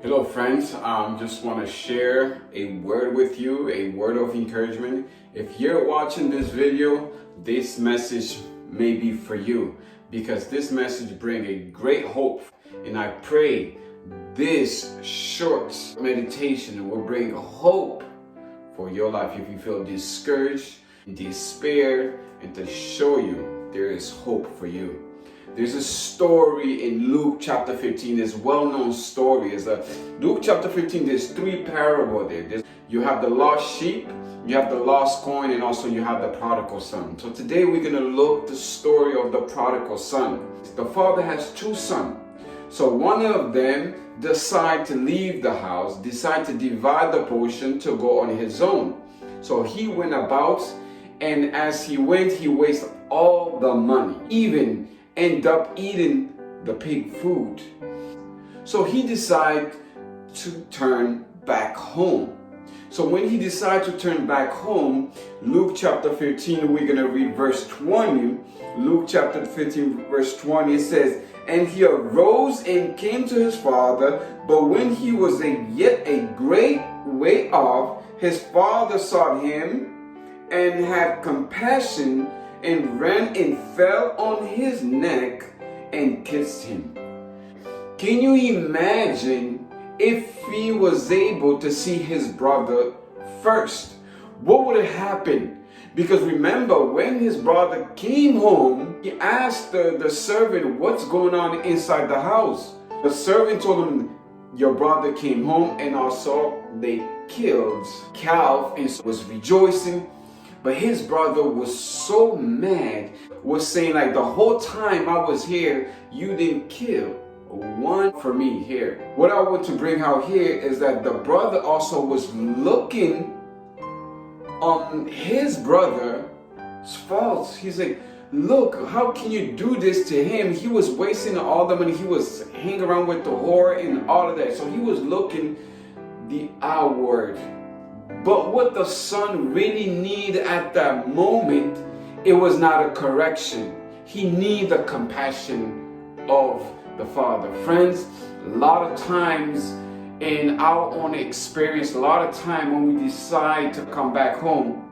Hello friends, just want to share a word with you, a word of encouragement. If you're watching this video, this message may be for you because this message brings a great hope. And I pray this short meditation will bring hope for your life if you feel discouraged, despair, and to show you there is hope for you. There's a story in Luke chapter 15, this well-known story. Luke chapter 15, there's three parables there. You have the lost sheep, you have the lost coin, and also you have the prodigal son. So today we're going to look at the story of the prodigal son. The father has two sons. So one of them decide to leave the house, decide to divide the portion to go on his own. So he went about, and as he went, he wasted all the money, even end up eating the pig food. So he decided to turn back home. So when he decided to turn back home, Luke chapter 15, we're going to read verse 20. Luke chapter 15, verse 20, it says, "And he arose and came to his father, but when he was yet a great way off, his father saw him and had compassion and ran and fell on his neck and kissed him." Can you imagine if he was able to see his brother first? What would have happened? Because remember, when his brother came home, he asked the servant what's going on inside the house. The servant told him, "Your brother came home, and also they killed calf," and was rejoicing. But his brother was so mad, was saying like, "The whole time I was here, you didn't kill one for me here." What I want to bring out here is that the brother also was looking on his brother's faults. He's like, "Look, how can you do this to him? He was wasting all the money. He was hanging around with the whore and all of that." So he was looking the outward. But what the son really needed at that moment, it was not a correction. He needed the compassion of the father. Friends, a lot of times in our own experience, a lot of time when we decide to come back home,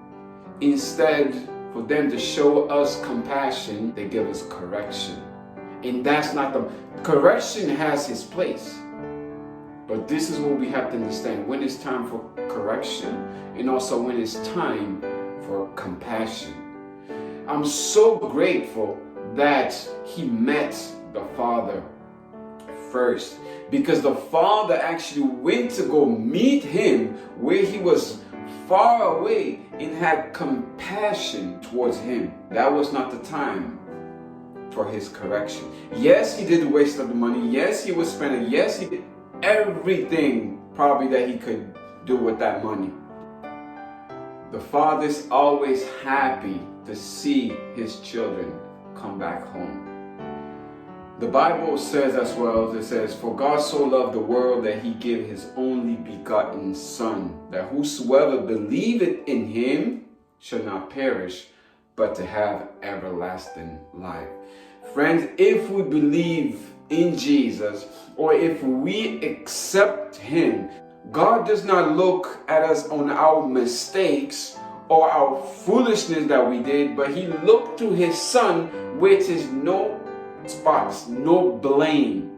instead for them to show us compassion, they give us correction. And that's not the correction has its place. But this is what we have to understand: when it's time for correction and also when it's time for compassion. I'm so grateful that he met the father first, because the father actually went to go meet him where he was far away and had compassion towards him. That was not the time for his correction. Yes, he did waste of the money. Yes, he was spending. Yes, he did everything probably that he could do with that money. The father's always happy to see his children come back home. The Bible says as well, it says, "For God so loved the world that he gave his only begotten son, that whosoever believeth in him shall not perish, but to have everlasting life." Friends, if we believe in Jesus, or if we accept him, God does not look at us on our mistakes or our foolishness that we did, but he looked to his son, which is no spots, no blame.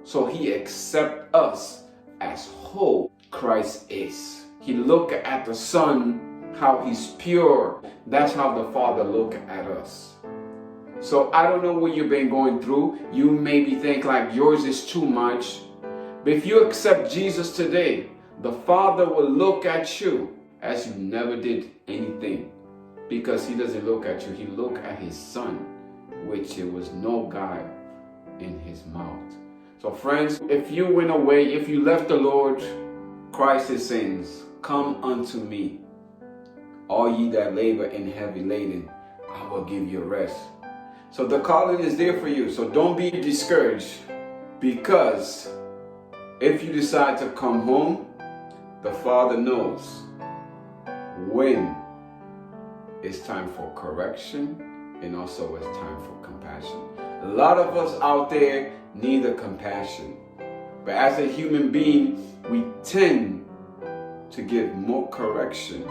So he accepts us as who Christ is. He looked at the son, how he's pure. That's how the father look at us. So I don't know what you've been going through. You maybe think like yours is too much. But if you accept Jesus today, the Father will look at you as you never did anything. Because he doesn't look at you, he look at his son, which it was no guile in his mouth. So friends, if you went away, if you left the Lord, Christ is saying, "Come unto me, all ye that labor and heavy laden, I will give you rest." So the calling is there for you. So don't be discouraged, because if you decide to come home, the Father knows when it's time for correction and also it's time for compassion. A lot of us out there need the compassion, But as a human being, we tend to give more correction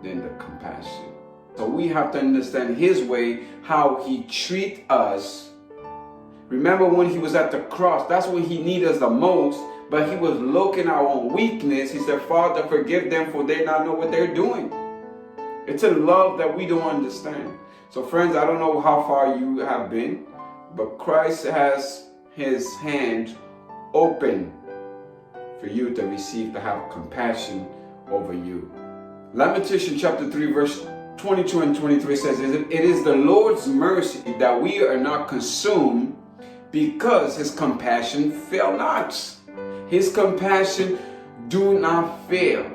than the compassion. So we have to understand his way, how he treats us. Remember when he was at the cross, that's when he needed us the most, but he was looking at our own weakness. He said, Father, forgive them, for they not know what they're doing. It's a love that we don't understand. So friends, I don't know how far you have been, but Christ has his hand open for you to receive, to have compassion over you. Lamentation chapter 3 verse 22 and 23 says, it is the Lord's mercy that we are not consumed, because his compassion fail not. His compassion do not fail.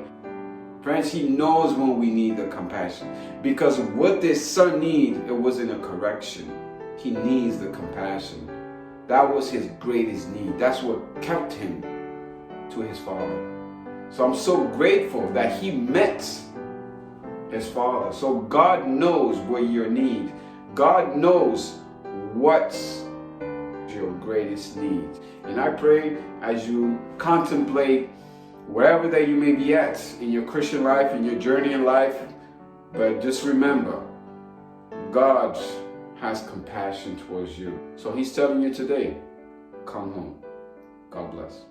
Friends, he knows when we need the compassion, because what this son needs, it wasn't a correction. He needs the compassion. That was his greatest need. That's what kept him to his Father. So I'm so grateful that he met his Father. So God knows what your need. God knows what's your greatest need. And I pray as you contemplate wherever that you may be at in your Christian life, in your journey in life, but just remember, God has compassion towards you. So he's telling you today, come home. God bless.